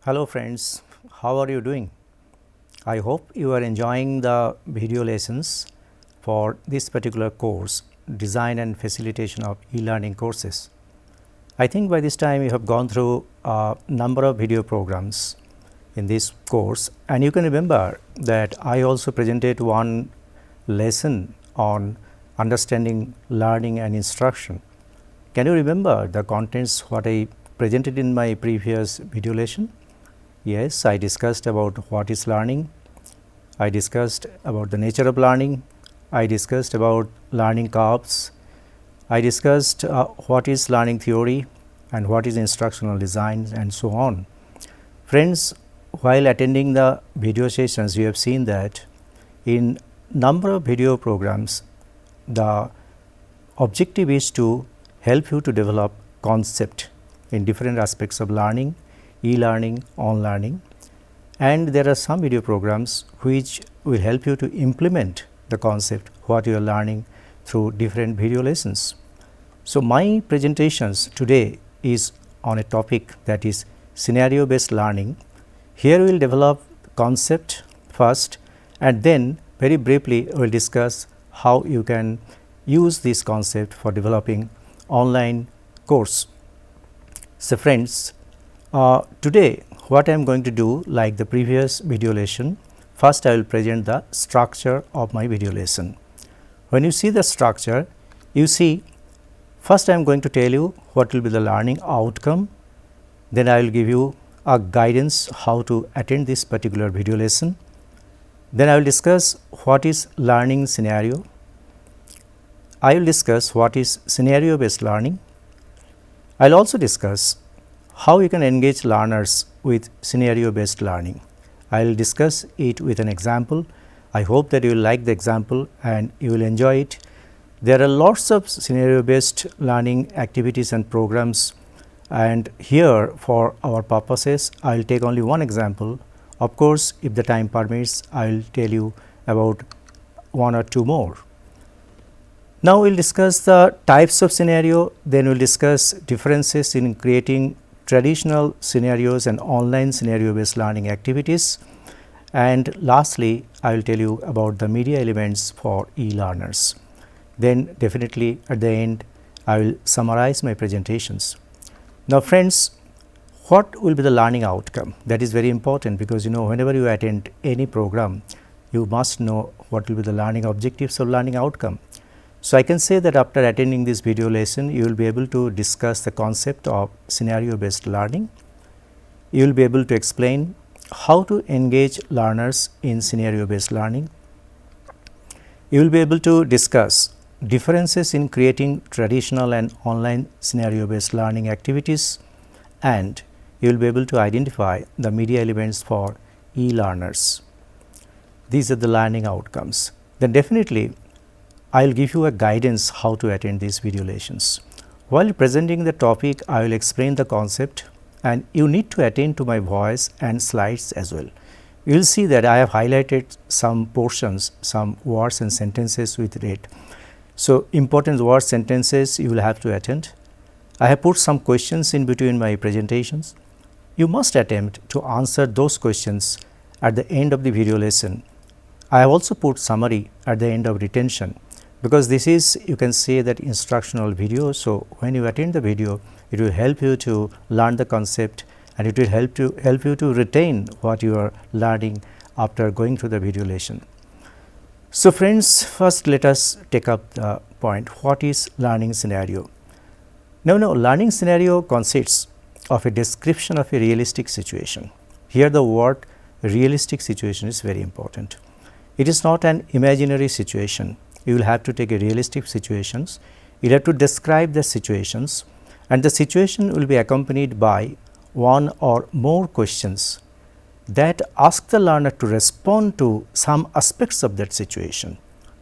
Hello friends, how are you doing? I hope you are enjoying the video lessons for this particular course, Design and Facilitation of E-Learning Courses. I think by this time you have gone through a number of video programs in this course, and you can remember that I also presented one lesson on understanding learning and instruction. Can you remember the contents what I presented in my previous video lesson? Yes, I discussed about what is learning, I discussed about the nature of learning, I discussed about learning curves, I discussed what is learning theory and what is instructional design and so on. Friends, while attending the video sessions, you have seen that in number of video programs, the objective is to help you to develop concept in different aspects of learning, e-learning, on-learning, and there are some video programs which will help you to implement the concept what you are learning through different video lessons. So, my presentations today is on a topic that is scenario based learning. Here we will develop concept first, and then very briefly we will discuss how you can use this concept for developing online course. So, friends, today what I am going to do, like the previous video lesson, first I will present the structure of my video lesson. When you see the structure, you see first I am going to tell you what will be the learning outcome, then I will give you a guidance how to attend this particular video lesson, then I will discuss what is learning scenario, I will discuss what is scenario based learning, I will also discuss how you can engage learners with scenario based learning. I will discuss it with an example. I hope that you will like the example and you will enjoy it. There are lots of scenario based learning activities and programs, and here for our purposes I will take only one example. Of course, if the time permits, I will tell you about one or two more. Now, we will discuss the types of scenario, then we will discuss differences in creating traditional scenarios and online scenario based learning activities, and lastly I will tell you about the media elements for e-learners. Then definitely at the end I will summarize my presentations. Now friends, what will be the learning outcome? That is very important, because whenever you attend any program, you must know what will be the learning objectives or learning outcome. So, I can say that after attending this video lesson, you will be able to discuss the concept of scenario based learning. You will be able to explain how to engage learners in scenario based learning. You will be able to discuss differences in creating traditional and online scenario based learning activities, and you will be able to identify the media elements for e-learners. These are the learning outcomes. Then definitely I will give you a guidance how to attend these video lessons. While presenting the topic, I will explain the concept, and you need to attend to my voice and slides as well. You will see that I have highlighted some portions, some words and sentences with red. So, important words, sentences you will have to attend. I have put some questions in between my presentations. You must attempt to answer those questions at the end of the video lesson. I have also put summary at the end of retention, because this is, you can say that, instructional video. So, when you attend the video, it will help you to learn the concept, and it will help you to retain what you are learning after going through the video lesson. So, friends, first let us take up the point, what is learning scenario? Now, learning scenario consists of a description of a realistic situation. Here the word realistic situation is very important. It is not an imaginary situation. You will have to take a realistic situations, you will have to describe the situations, and the situation will be accompanied by one or more questions that ask the learner to respond to some aspects of that situation.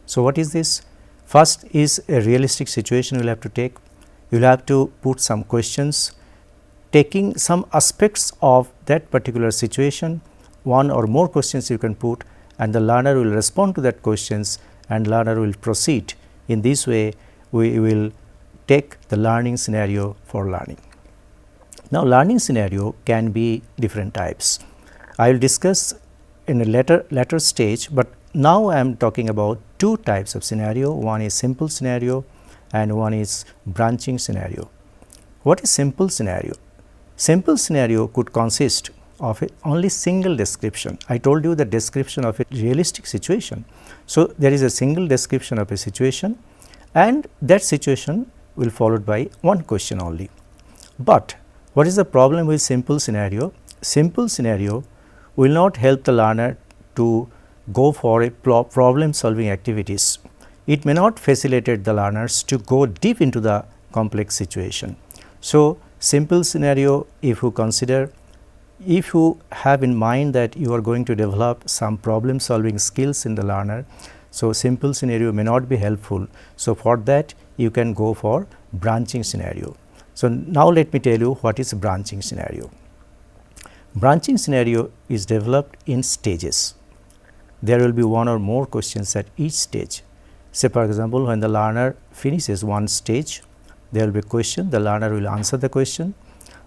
So, what is this? First is a realistic situation you will have to take. You will have to put some questions taking some aspects of that particular situation, one or more questions you can put, and the learner will respond to that questions, and learner will proceed. In this way, we will take the learning scenario for learning. Now, learning scenario can be different types. I will discuss in a later stage, but now I am talking about two types of scenario. One is simple scenario and one is branching scenario. What is simple scenario? Simple scenario could consist of only single description. I told you the description of a realistic situation. So, there is a single description of a situation and that situation will followed by one question only. But what is the problem with simple scenario? Simple scenario will not help the learner to go for a problem solving activities. It may not facilitate the learners to go deep into the complex situation. So, simple scenario, if you consider, if you have in mind that you are going to develop some problem solving skills in the learner, so simple scenario may not be helpful. So, for that you can go for branching scenario. So, now let me tell you what is branching scenario. Branching scenario is developed in stages. There will be one or more questions at each stage. Say for example, when the learner finishes one stage, there will be a question, the learner will answer the question,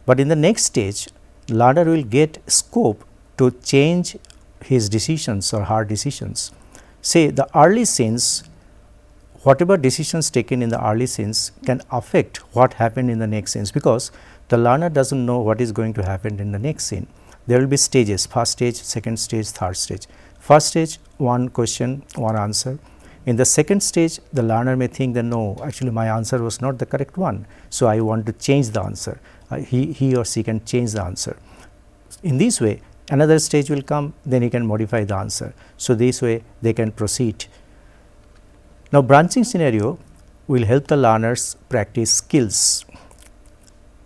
but in the next stage learner will get scope to change his decisions or her decisions. Say the early scenes, whatever decisions taken in the early scenes can affect what happened in the next scenes, because the learner does not know what is going to happen in the next scene. There will be stages, first stage, second stage, third stage. First stage, one question, one answer. In the second stage, the learner may think that no, actually my answer was not the correct one, so I want to change the answer. He or she can change the answer. In this way, another stage will come, then he can modify the answer. So, this way they can proceed. Now, branching scenario will help the learners practice skills.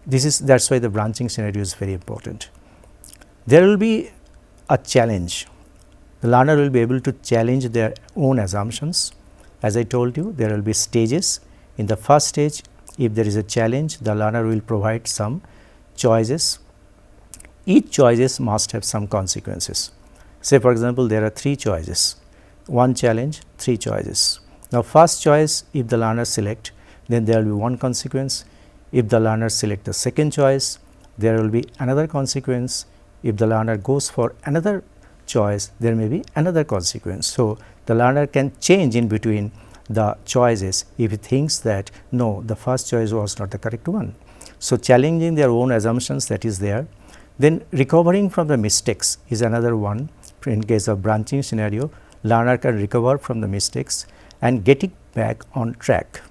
That is why the branching scenario is very important. There will be a challenge. The learner will be able to challenge their own assumptions. As I told you, there will be stages. In the first stage, if there is a challenge, the learner will provide some choices. Each choices must have some consequences. Say for example, there are 3 choices, one challenge, 3 choices. Now, first choice, if the learner select, then there will be one consequence. If the learner select the second choice, there will be another consequence. If the learner goes for another choice, there may be another consequence. So, the learner can change in between the choices if he thinks that no, the first choice was not the correct one. So, challenging their own assumptions, that is there. Then recovering from the mistakes is another one. In case of branching scenario, learner can recover from the mistakes and get it back on track.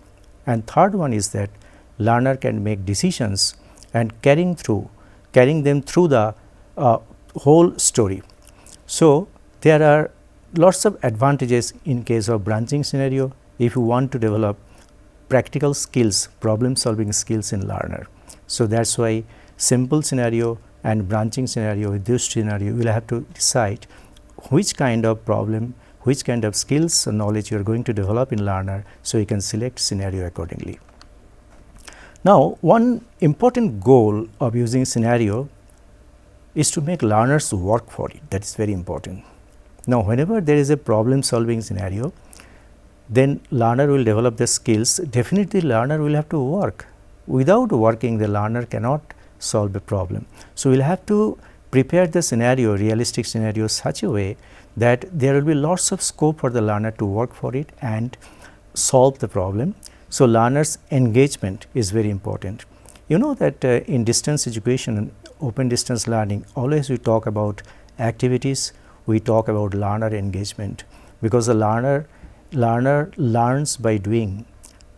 And third one is that learner can make decisions and carrying them through the whole story. So, there are lots of advantages in case of branching scenario if you want to develop practical skills, problem solving skills in learner. So, that is why simple scenario and branching scenario, with this scenario you will have to decide which kind of problem, which kind of skills or knowledge you are going to develop in learner. So, you can select scenario accordingly. Now, one important goal of using scenario is to make learners work for it. That is very important. Now, whenever there is a problem solving scenario, then learner will develop the skills. Definitely learner will have to work. Without working, the learner cannot solve a problem. So, we will have to prepare the scenario, realistic scenario, such a way that there will be lots of scope for the learner to work for it and solve the problem. So, learners engagement is very important. You know that in distance education and open distance learning, always we talk about activities, we talk about learner engagement, because the learner learns by doing,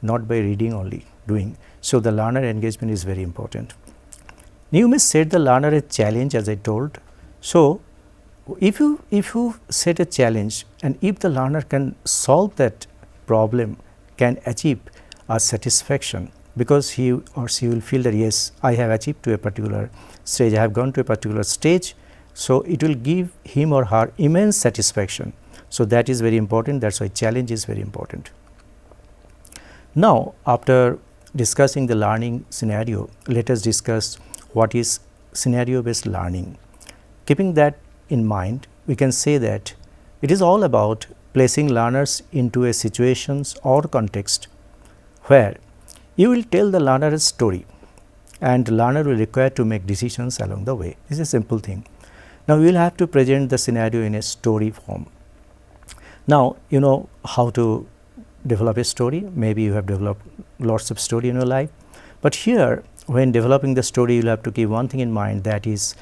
not by reading only, doing. So, the learner engagement is very important. You may set the learner a challenge, as I told. So, if you set a challenge and if the learner can solve that problem, can achieve a satisfaction, because he or she will feel that yes, I have achieved to a particular stage, I have gone to a particular stage. So, it will give him or her immense satisfaction. So, that is very important, that is why challenge is very important. Now, after discussing the learning scenario, let us discuss what is scenario based learning. Keeping that in mind, we can say that it is all about placing learners into a situations or context where you will tell the learner a story, and learner will require to make decisions along the way. This is a simple thing. Now, we will have to present the scenario in a story form. Now, you know how to develop a story. Maybe you have developed lots of story in your life, but here when developing the story, you will have to keep one thing in mind, that is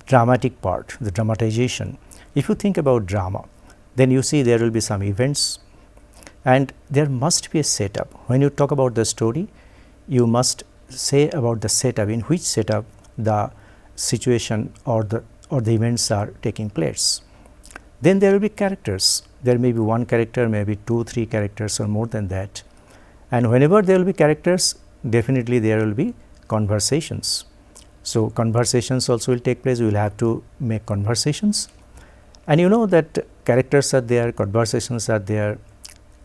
dramatic part, the dramatization. If you think about drama, then you see there will be some events and there must be a setup. When you talk about the story, you must say about the setup, in which setup the situation or the events are taking place. Then there will be characters. There may be one character, maybe 2-3 characters or more than that. And whenever there will be characters, definitely there will be conversations. So, conversations also will take place. We will have to make conversations, and you know that characters are there, conversations are there,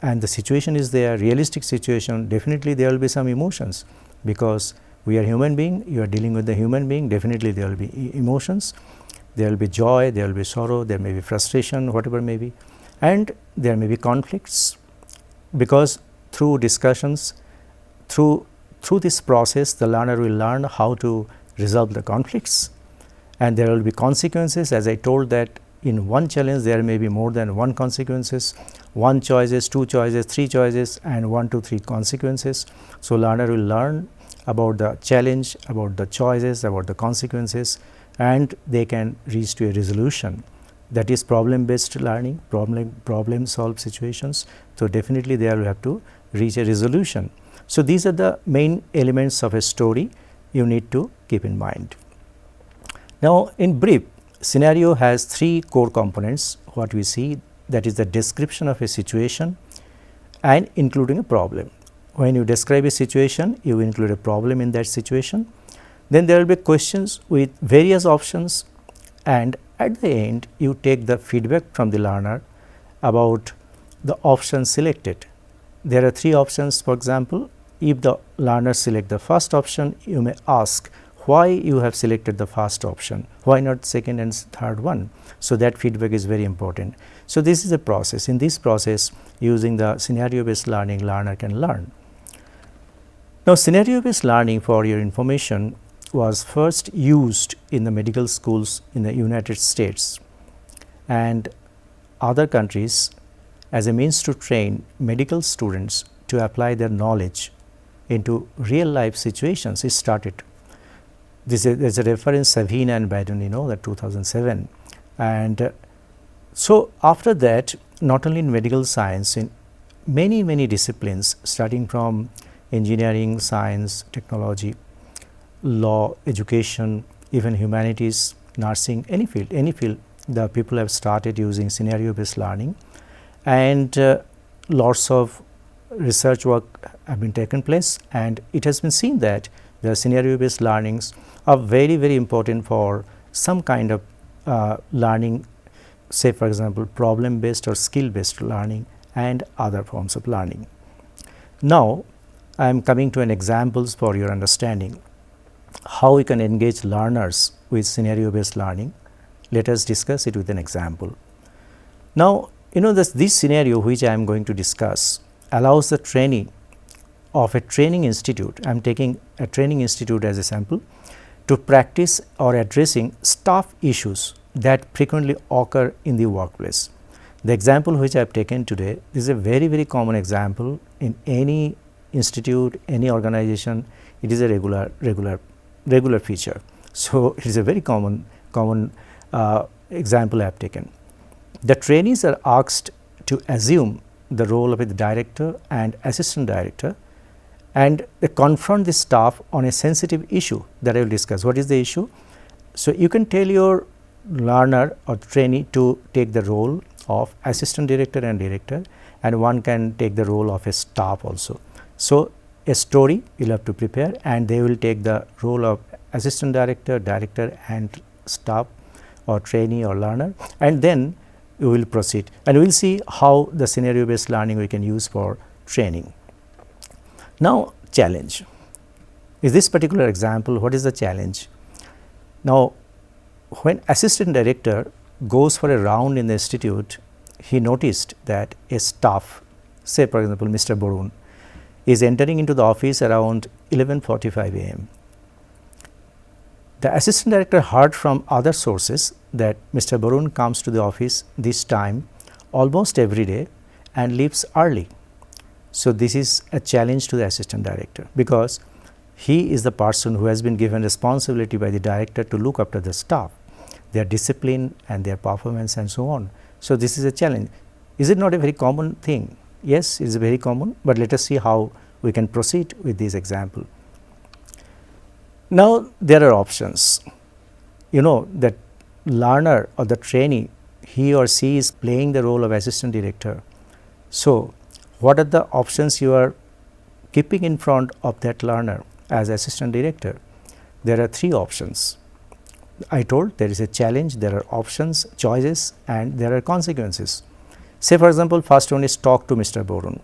and the situation is there, realistic situation. Definitely there will be some emotions, because we are human being, you are dealing with the human being, definitely there will be emotions, there will be joy, there will be sorrow, there may be frustration, whatever may be, and there may be conflicts, because through discussions, through this process, the learner will learn how to resolve the conflicts, and there will be consequences. As I told that in one challenge there may be more than one consequences, 1 choices, 2 choices, 3 choices, and 1 to 3 consequences. So, learner will learn about the challenge, about the choices, about the consequences, and they can reach to a resolution. That is problem based learning, problem solve situations. So, definitely they will have to reach a resolution. So, these are the main elements of a story you need to keep in mind. Now, in brief, scenario has 3 core components, what we see, that is the description of a situation and including a problem. When you describe a situation, you include a problem in that situation. Then there will be questions with various options, and at the end you take the feedback from the learner about the option selected. There are 3 options, for example. If the learner select the first option, you may ask why you have selected the first option, why not second and third one. So, that feedback is very important. So, this is a process. In this process, using the scenario based learning, learner can learn. Now, scenario based learning, for your information, was first used in the medical schools in the United States and other countries as a means to train medical students to apply their knowledge into real life situations. It started. There is a reference, Savina and Badun, you know, that 2007. And so, after that, not only in medical science, in many disciplines, starting from engineering, science, technology, law, education, even humanities, nursing, any field, the people have started using scenario based learning, and lots of research work have been taken place, and it has been seen that the scenario based learnings are very important for some kind of learning, say for example problem based or skill based learning and other forms of learning. Now, I am coming to an examples for your understanding how we can engage learners with scenario based learning. Let us discuss it with an example. Now, you know, this scenario which I am going to discuss allows the trainee of a training institute, I am taking a training institute as a sample, to practice or addressing staff issues that frequently occur in the workplace. The example which I have taken today is a very common example in any institute, any organization. It is a regular feature. So, it is a very common example I have taken. The trainees are asked to assume the role of a director and assistant director, and they confront the staff on a sensitive issue that I will discuss. What is the issue? So, you can tell your learner or trainee to take the role of assistant director and director, and one can take the role of a staff also. So, a story you will have to prepare, and they will take the role of assistant director, director and staff or trainee or learner, and then we will proceed, and we will see how the scenario based learning we can use for training. Now, challenge is this particular example. What is the challenge? Now, when assistant director goes for a round in the institute, he noticed that a staff, say for example Mr. Borun, is entering into the office around 11:45 a.m. The assistant director heard from other sources that Mr. Barun comes to the office this time almost every day and leaves early. So, this is a challenge to the assistant director, because he is the person who has been given responsibility by the director to look after the staff, their discipline and their performance and so on. So, this is a challenge. Is it not a very common thing? Yes, it is very common, but let us see how we can proceed with this example. Now, there are options. You know that learner or the trainee, he or she is playing the role of assistant director. So, what are the options you are keeping in front of that learner as assistant director? There are three options. I told there is a challenge, there are options, choices, and there are consequences. Say for example, first one is talk to Mr. Barun.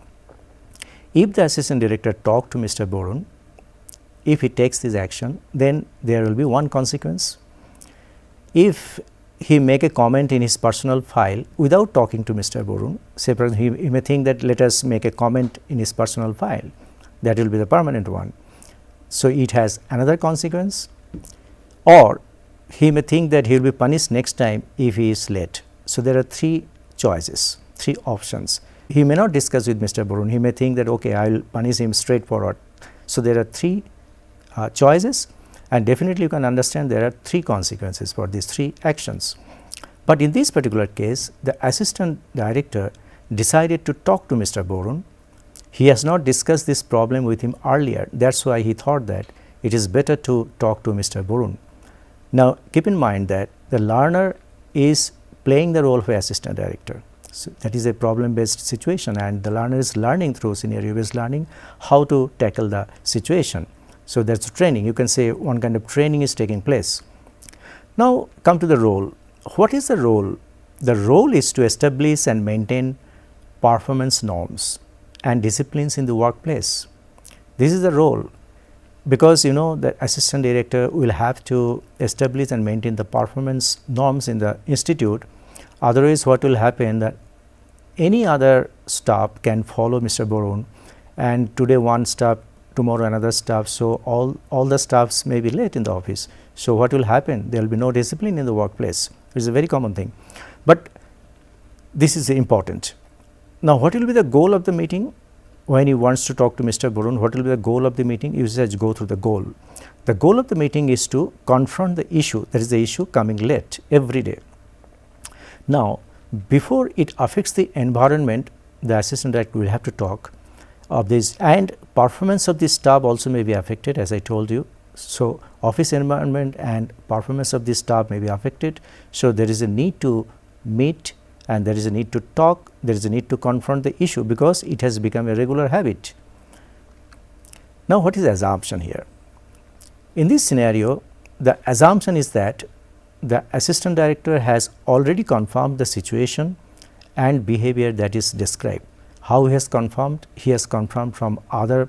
If the assistant director talk to Mr. Barun, if he takes this action, then there will be one consequence. If he make a comment in his personal file without talking to Mr. Barun, say for example, he may think that let us make a comment in his personal file, that will be the permanent one. So, it has another consequence, or he may think that he will be punished next time if he is late. So, there are three choices, three options. He may not discuss with Mr. Barun, he may think that okay, I will punish him straightforward. So, there are three choices, and definitely you can understand there are three consequences for these three actions. But in this particular case, the assistant director decided to talk to Mr. Barun. He has not discussed this problem with him earlier, that is why he thought that it is better to talk to Mr. Barun. Now, keep in mind that the learner is playing the role of assistant director. So, that is a problem based situation, and the learner is learning through scenario based learning how to tackle the situation. So, that is training, you can say one kind of training is taking place. Now, come to the role. What is the role? The role is to establish and maintain performance norms and disciplines in the workplace. This is the role, because you know the assistant director will have to establish and maintain the performance norms in the institute. Otherwise, what will happen that any other staff can follow Mr. Barun, and today one staff, tomorrow another staff. So, all the staffs may be late in the office. So, what will happen? There will be no discipline in the workplace. It is a very common thing, but this is important. Now, what will be the goal of the meeting? When he wants to talk to Mr. Barun, what will be the goal of the meeting? You just go through the goal. The goal of the meeting is to confront the issue, that is the issue coming late every day. Now, before it affects the environment, the assistant director will have to talk of this, and performance of the staff also may be affected, as I told you. So, office environment and performance of the staff may be affected. So, there is a need to meet, and there is a need to talk, there is a need to confront the issue, because it has become a regular habit. Now, what is the assumption here? In this scenario, the assumption is that the assistant director has already confirmed the situation and behavior that is described. How he has confirmed? He has confirmed from other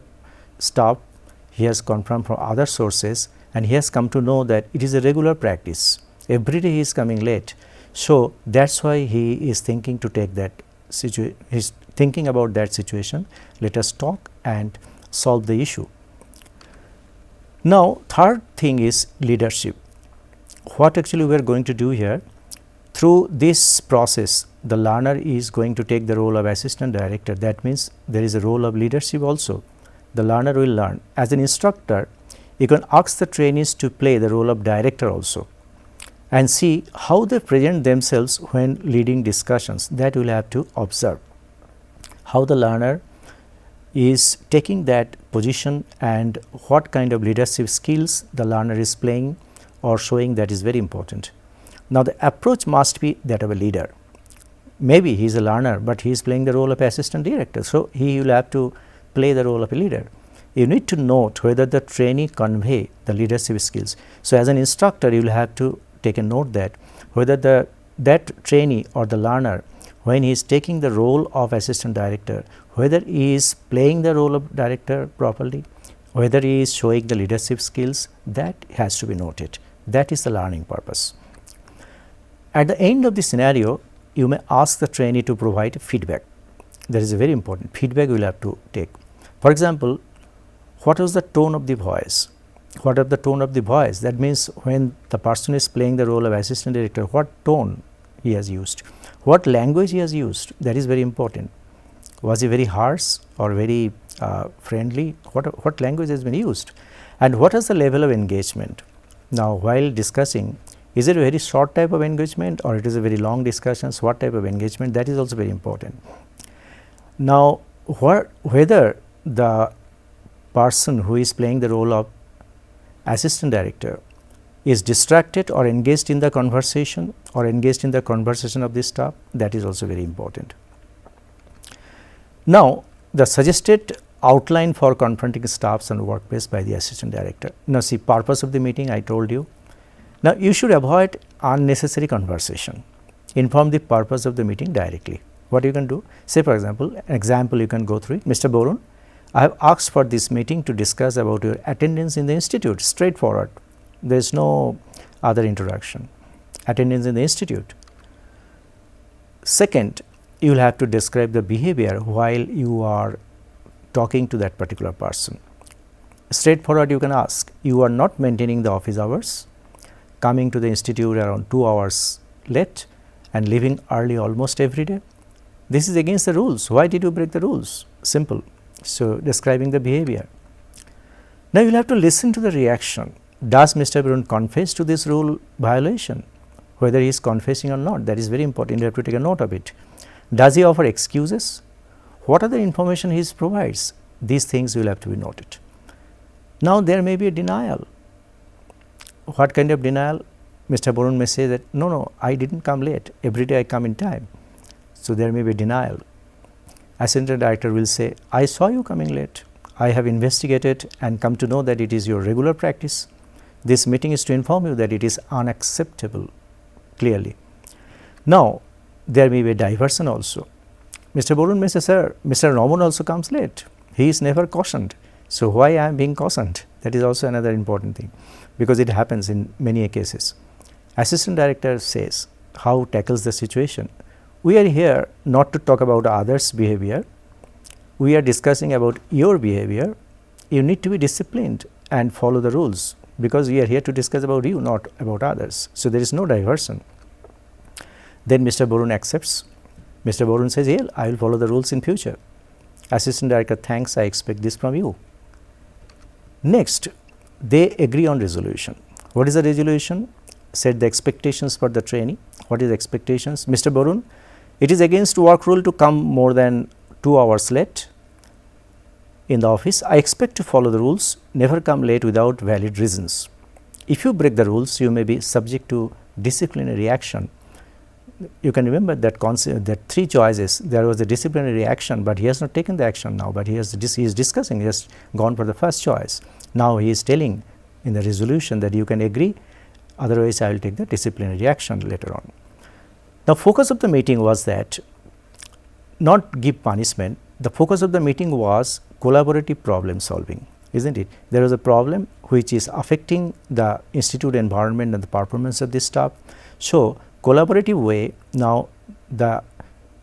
staff, he has confirmed from other sources, and he has come to know that it is a regular practice. Every day he is coming late. So, that is why he is thinking to take that situation, he is thinking about that situation. Let us talk and solve the issue. Now, third thing is leadership. What actually we are going to do here? Through this process, the learner is going to take the role of assistant director. That means there is a role of leadership also. The learner will learn. As an instructor, you can ask the trainees to play the role of director also, and see how they present themselves when leading discussions. That you will have to observe how the learner is taking that position and what kind of leadership skills the learner is playing or showing. That is very important. Now, the approach must be that of a leader. Maybe he is a learner, but he is playing the role of assistant director. So, he will have to play the role of a leader. You need to note whether the trainee convey the leadership skills. So, as an instructor, you will have to take a note that whether that trainee or the learner, when he is taking the role of assistant director, whether he is playing the role of director properly, whether he is showing the leadership skills, that has to be noted. That is the learning purpose. At the end of the scenario, you may ask the trainee to provide feedback. That is a very important feedback you will have to take. For example, what was the tone of the voice? What is the tone of the voice? That means when the person is playing the role of assistant director, what tone he has used, what language he has used, that is very important. Was he very harsh or very friendly? What language has been used, and what is the level of engagement? Now, while discussing, is it a very short type of engagement or it is a very long discussions? What type of engagement? That is also very important. Now, whether the person who is playing the role of assistant director is distracted or engaged in the conversation or engaged in the conversation of the staff, that is also very important. Now, the suggested outline for confronting staffs on workplace by the assistant director. Now, see, purpose of the meeting I told you. Now, you should avoid unnecessary conversation. Inform the purpose of the meeting directly. What you can do? Say for example, an example you can go through it. Mr. Borun, I have asked for this meeting to discuss about your attendance in the institute. Straightforward. There is no other introduction. Attendance in the institute. Second, you will have to describe the behavior while you are talking to that particular person. Straightforward, you can ask, you are not maintaining the office hours, coming to the institute around 2 hours late and leaving early almost every day. This is against the rules. Why did you break the rules? Simple. So, describing the behavior. Now, you will have to listen to the reaction. Does Mr. Borun confess to this rule violation? Whether he is confessing or not, that is very important. You have to take a note of it. Does he offer excuses? What are the information he provides? These things will have to be noted. Now, there may be a denial. What kind of denial? Mr. Borun may say that no, I did not come late, every day I come in time. So, there may be denial. Assistant director will say, I saw you coming late, I have investigated and come to know that it is your regular practice. This meeting is to inform you that it is unacceptable clearly. Now, there may be a diversion also. Mr. Borun may say, sir, Mr. Raman also comes late, he is never cautioned. So, why I am being cautioned? That is also another important thing, because it happens in many cases. Assistant director says, how tackles the situation? We are here not to talk about others' behavior, we are discussing about your behavior. You need to be disciplined and follow the rules, because we are here to discuss about you, not about others. So, there is no diversion. Then Mr. Borun accepts. Mr. Borun says, yeah, I will follow the rules in future. Assistant director thanks, I expect this from you. Next, they agree on resolution. What is the resolution? Set the expectations for the trainee. What is the expectations? Mr. Borun, it is against work rule to come more than 2 hours late in the office. I expect to follow the rules, never come late without valid reasons. If you break the rules, you may be subject to disciplinary action. You can remember that concept, that 3 choices. There was a disciplinary action, but he has not taken the action now, but he is discussing, he has gone for the first choice. Now, he is telling in the resolution that you can agree, otherwise I will take the disciplinary action later on. Now, focus of the meeting was that not give punishment. The focus of the meeting was collaborative problem solving, isn't it? There was a problem which is affecting the institute environment and the performance of the staff. So, collaborative way, now the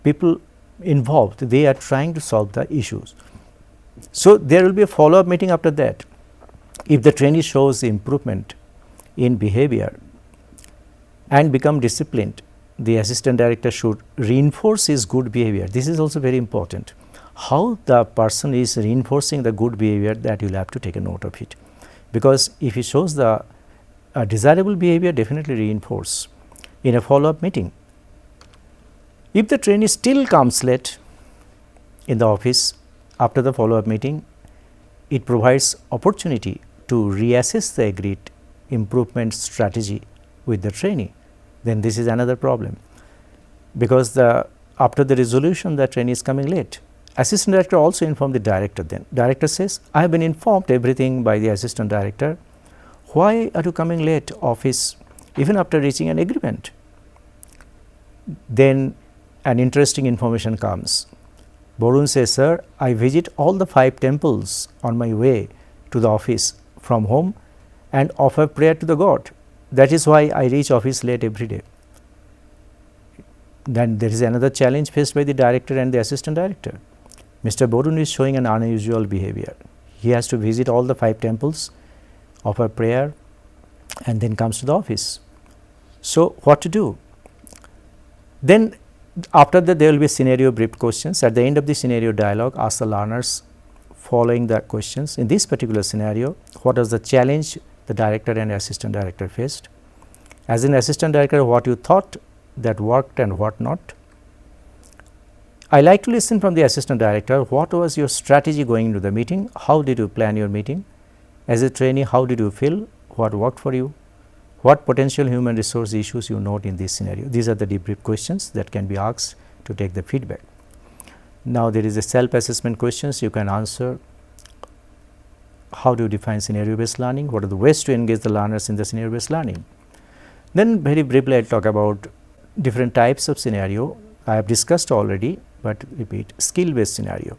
people involved, they are trying to solve the issues. So, there will be a follow up meeting after that. If the trainee shows improvement in behavior and become disciplined, the assistant director should reinforce his good behavior. This is also very important. How the person is reinforcing the good behavior, that you will have to take a note of it, because if he shows the desirable behavior, definitely reinforce in a follow up meeting. If the trainee still comes late in the office after the follow up meeting, it provides opportunity to reassess the agreed improvement strategy with the trainee. Then this is another problem, because after the resolution the trainee is coming late. Assistant director also informed the director. Then director says, I have been informed everything by the assistant director. Why are you coming late office even after reaching an agreement? Then an interesting information comes. Borun says, sir, I visit all the 5 temples on my way to the office from home and offer prayer to the God. That is why I reach office late every day. Then there is another challenge faced by the director and the assistant director. Mr. Borun is showing an unusual behavior. He has to visit all the 5 temples, offer prayer, and then comes to the office. So, what to do? Then after that there will be scenario brief questions. At the end of the scenario dialogue, ask the learners following the questions. In this particular scenario, what was the challenge the director and assistant director faced? As an assistant director, what you thought that worked and what not? I like to listen from the assistant director, what was your strategy going into the meeting? How did you plan your meeting? As a trainee, how did you feel? What worked for you? What potential human resource issues you note in this scenario? These are the debrief questions that can be asked to take the feedback. Now, there is a self-assessment questions you can answer. How do you define scenario-based learning? What are the ways to engage the learners in the scenario-based learning? Then very briefly I will talk about different types of scenario. I have discussed already, but repeat, skill-based scenario.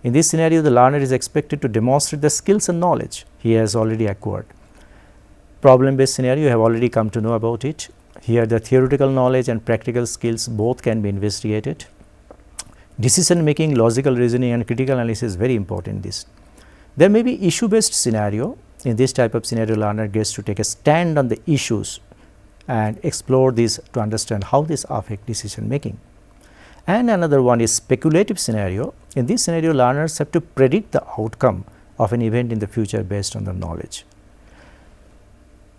In this scenario, the learner is expected to demonstrate the skills and knowledge he has already acquired. Problem-based scenario, you have already come to know about it. Here the theoretical knowledge and practical skills both can be investigated. Decision making, logical reasoning and critical analysis is very important in this. There may be issue-based scenario. In this type of scenario, learner gets to take a stand on the issues and explore these to understand how this affect decision making. And another one is speculative scenario. In this scenario, learners have to predict the outcome of an event in the future based on the knowledge.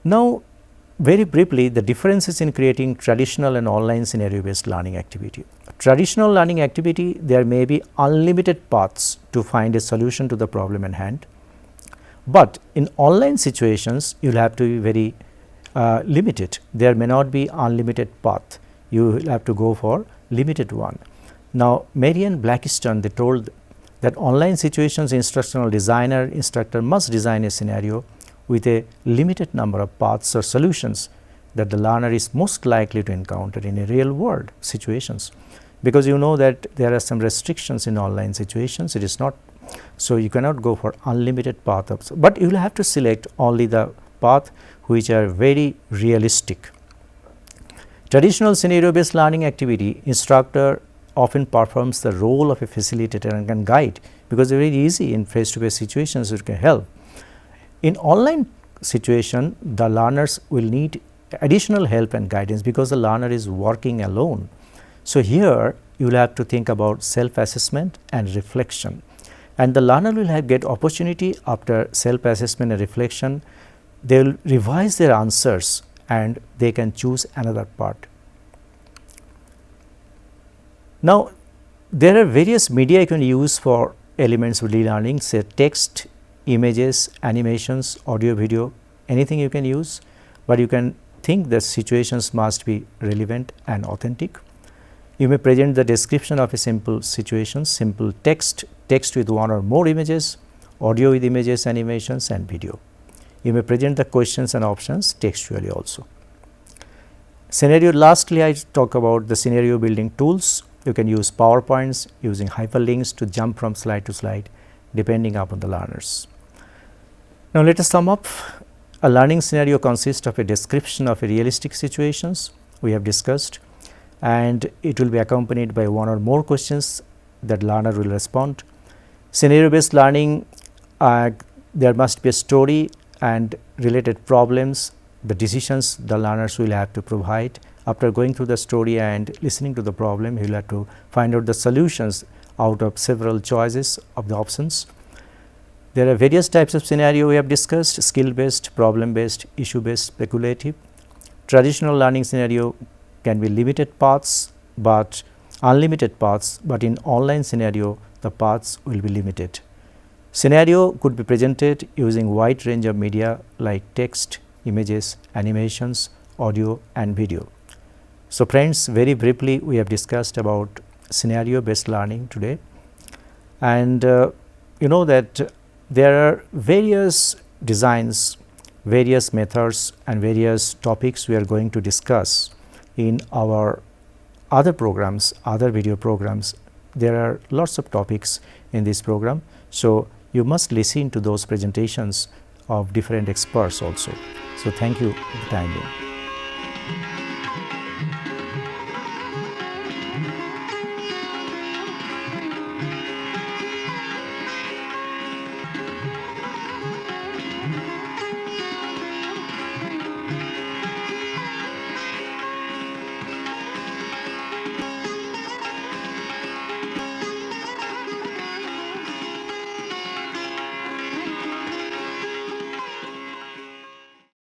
Now, very briefly, the differences in creating traditional and online scenario based learning activity. Traditional learning activity, there may be unlimited paths to find a solution to the problem at hand, but in online situations you will have to be very limited. There may not be unlimited path, you will have to go for limited one. Now, Marian Blackiston, they told that online situations instructional instructor must design a scenario with a limited number of paths or solutions that the learner is most likely to encounter in a real world situations, because you know that there are some restrictions in online situations. It is not, so you cannot go for unlimited paths, but you will have to select only the path which are very realistic. Traditional scenario based learning activity, instructor often performs the role of a facilitator and can guide, because it is very easy in face to face situations it can help. In online situation, the learners will need additional help and guidance because the learner is working alone. So, here you will have to think about self assessment and reflection, and the learner will have get opportunity after self assessment and reflection. They will revise their answers and they can choose another part. Now, there are various media you can use for elements of e-learning, say text, images, animations, audio, video, anything you can use, but you can think that situations must be relevant and authentic. You may present the description of a simple situation, simple text with one or more images, audio with images, animations and video. You may present the questions and options textually also. Scenario, lastly I talk about the scenario building tools. You can use PowerPoints using hyperlinks to jump from slide to slide depending upon the learners. Now, let us sum up. A learning scenario consists of a description of a realistic situations we have discussed, and it will be accompanied by one or more questions that learner will respond. Scenario based learning, there must be a story and related problems, the decisions the learners will have to provide. After going through the story and listening to the problem, he will have to find out the solutions out of several choices of the options. There are various types of scenario we have discussed: skill based, problem based, issue based, speculative. Traditional learning scenario can be limited paths but unlimited paths, but in online scenario the paths will be limited. Scenario could be presented using wide range of media like text, images, animations, audio and video. So, friends, very briefly we have discussed about scenario based learning today, and you know that there are various designs, various methods and various topics we are going to discuss in our other programs, other video programs. There are lots of topics in this program. So, you must listen to those presentations of different experts also. So, thank you for the time being.